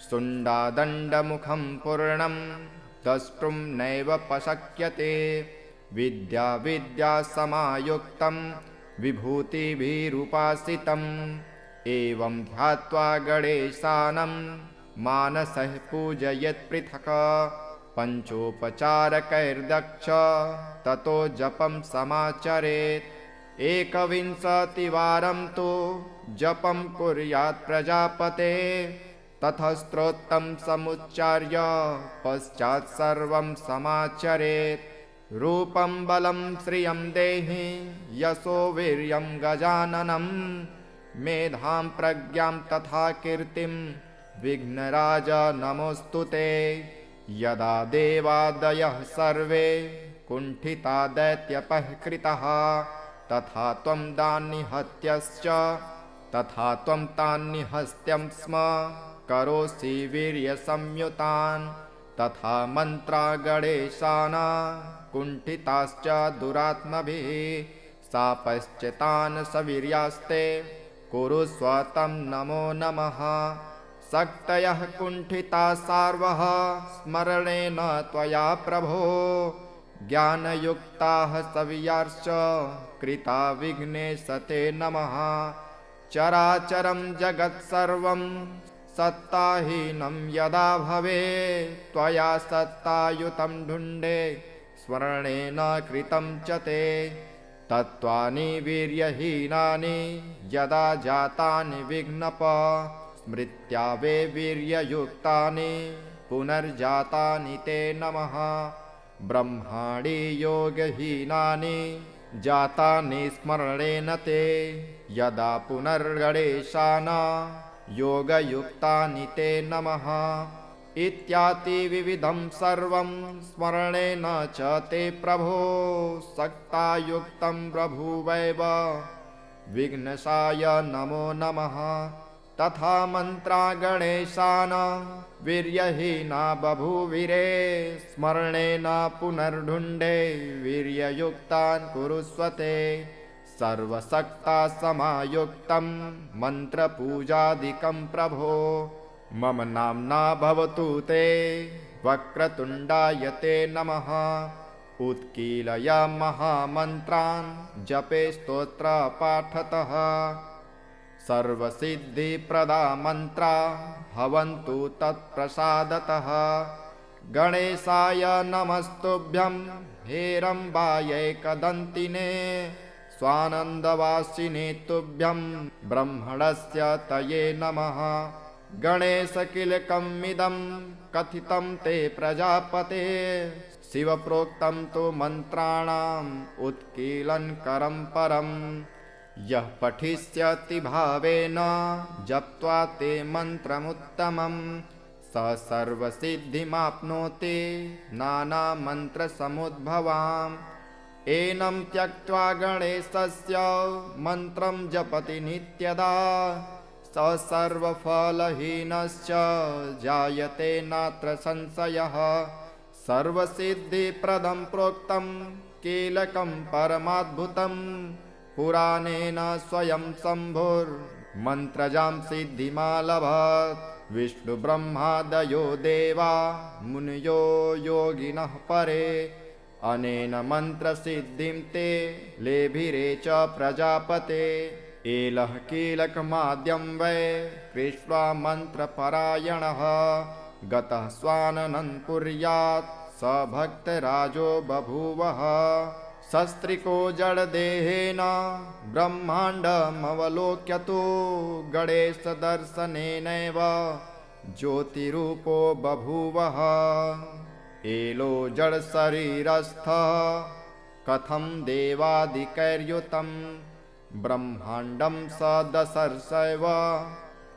शुण्डादण्डमुखं पूर्णं द्रष्टुं नैव पशक्यते विद्यासमायुक्तं विभूतिभिरुपासितम् एवं ध्यात्वा गणेशानं मानसः पूजयेत् पृथक् पञ्चोपचारकैर्दक्ष ततो जपं समाचरेत् एकविंशतिवारं तु जपं कुर्यात् प्रजापते ततः स्तोत्रं समुच्चार्य पश्चात् सर्वं समाचरेत् रूपं बलं श्रियं देहि यशो वीर्यं गजाननं मेधां प्रज्ञां तथा कीर्तिं विघ्नराज नमोऽस्तु ते यदा देवादयः सर्वे कुण्ठिता दैत्यपः तथा त्वं दान्निहत्यश्च तथा त्वं तान्निहस्त्यं स्म करोषि वीर्यसंयुतान् तथा मन्त्रा गणेशाना कुण्ठिताश्च दुरात्मभिः शापश्चितान् सवीर्यास्ते कुरुष्व तं नमो नमः शक्तयः कुण्ठिता सार्वः स्मरणेन त्वया प्रभो ज्ञानयुक्ताः सवीर्याश्च कृता विघ्नेश ते नमः चराचरं जगत्सर्वं सत्ताहीनं यदा भवेत् त्वया सत्तायुतं ढुण्डे स्मरणेन कृतं च ते तत्त्वानि वीर्यहीनानि यदा जातानि विघ्नप स्मृत्या वे वीर्ययुक्तानि पुनर्जातानि ते नमः ब्रह्माणि योगहीनानि जातानि स्मरणेन ते यदा पुनर्गणेशान् योगयुक्तानि ते नमः इत्याति विविधं सर्वं स्मरणेन च ते प्रभो सक्तायुक्तं बभूवैव विघ्नसाय नमो नमः तथा मन्त्रा गणेशान् वीर्यहीना बभूविरे स्मरणेन पुनर्ढुण्डे वीर्ययुक्तान् कुरुष्वते सर्वसक्ता समायुक्तं मन्त्रपूजादिकं प्रभो मम नाम्ना भवतु ते वक्रतुण्डाय ते नमः उत्कीलय महामन्त्रान् जपे स्तोत्रपाठतः सर्वसिद्धिप्रदा मन्त्रा भवन्तु तत्प्रसादतः गणेशाय नमस्तुभ्यं हेरम्बायैकदन्तिने स्वानन्दवासिने तुभ्यं ब्रह्मणस्य तये नमः गणेशकिलकमिदं कथितं ते प्रजापते शिवप्रोक्तं तु मन्त्राणाम् उत्कीलनकरं परं यः पठिष्यति भावेन जप्त्वा ते मन्त्रमुत्तमं स सर्वसिद्धिमाप्नोति नानामन्त्रसमुद्भवाम् एनं त्यक्त्वा गणेशस्य मन्त्रं जपति नित्यदा स सर्वफलहीनश्च जायते नात्र संशयः सर्वसिद्धिप्रदं प्रोक्तं कीलकं परमाद्भुतं पुराणेन स्वयं शम्भुर्मन्त्रजां सिद्धिमालभत् विष्णुब्रह्मादयो देवा मुनयो योगिनः परे अनेन मन्त्रसिद्धिं ते लेभिरे च प्रजापते एलः कीलकमाद्यं वै कृष्ट्वा मन्त्रपरायणः गतः स्वाननं कुर्यात् स भक्तराजो बभूवः सस्त्रिको जडदेहेन ब्रह्माण्डमवलोक्यतो गणेशदर्शनेनैव ज्योतिरूपो बभूवः एलो जडशरीरस्थः कथं देवादिकैर्युतं ब्रह्माण्डं स दशर्षैव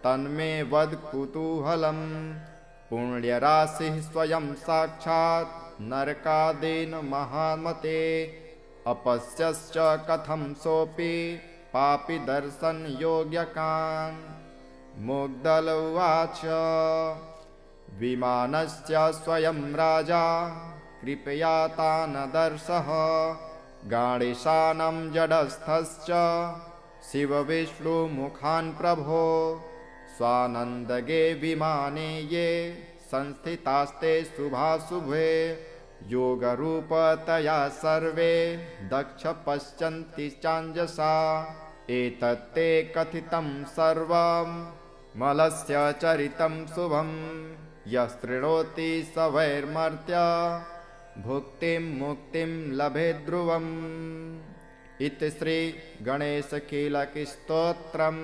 तन्मे वद कुतूहलं पुण्यराशिः स्वयं साक्षात् नरकादेन महामते अपश्यश्च कथं सोऽपि पापि दर्शनयोग्यकान् मुग्धल उवाच विमानस्य स्वयं राजा कृपया तानदर्शः गणेशानं जडस्थश्च शिवविष्णुमुखान् प्रभो स्वानन्दगे विमाने ये संस्थितास्ते शुभाशुभे योगरूपतया सर्वे दक्ष पश्यन्ति चाञ्जसा एतत्ते कथितं सर्वं मलस्य चरितं शुभं यस्तृणोति स वैर्मर्त्य भुक्तिं मुक्तिं लभेत् ध्रुवम् इति श्री गणेशकीलकस्तोत्रम्।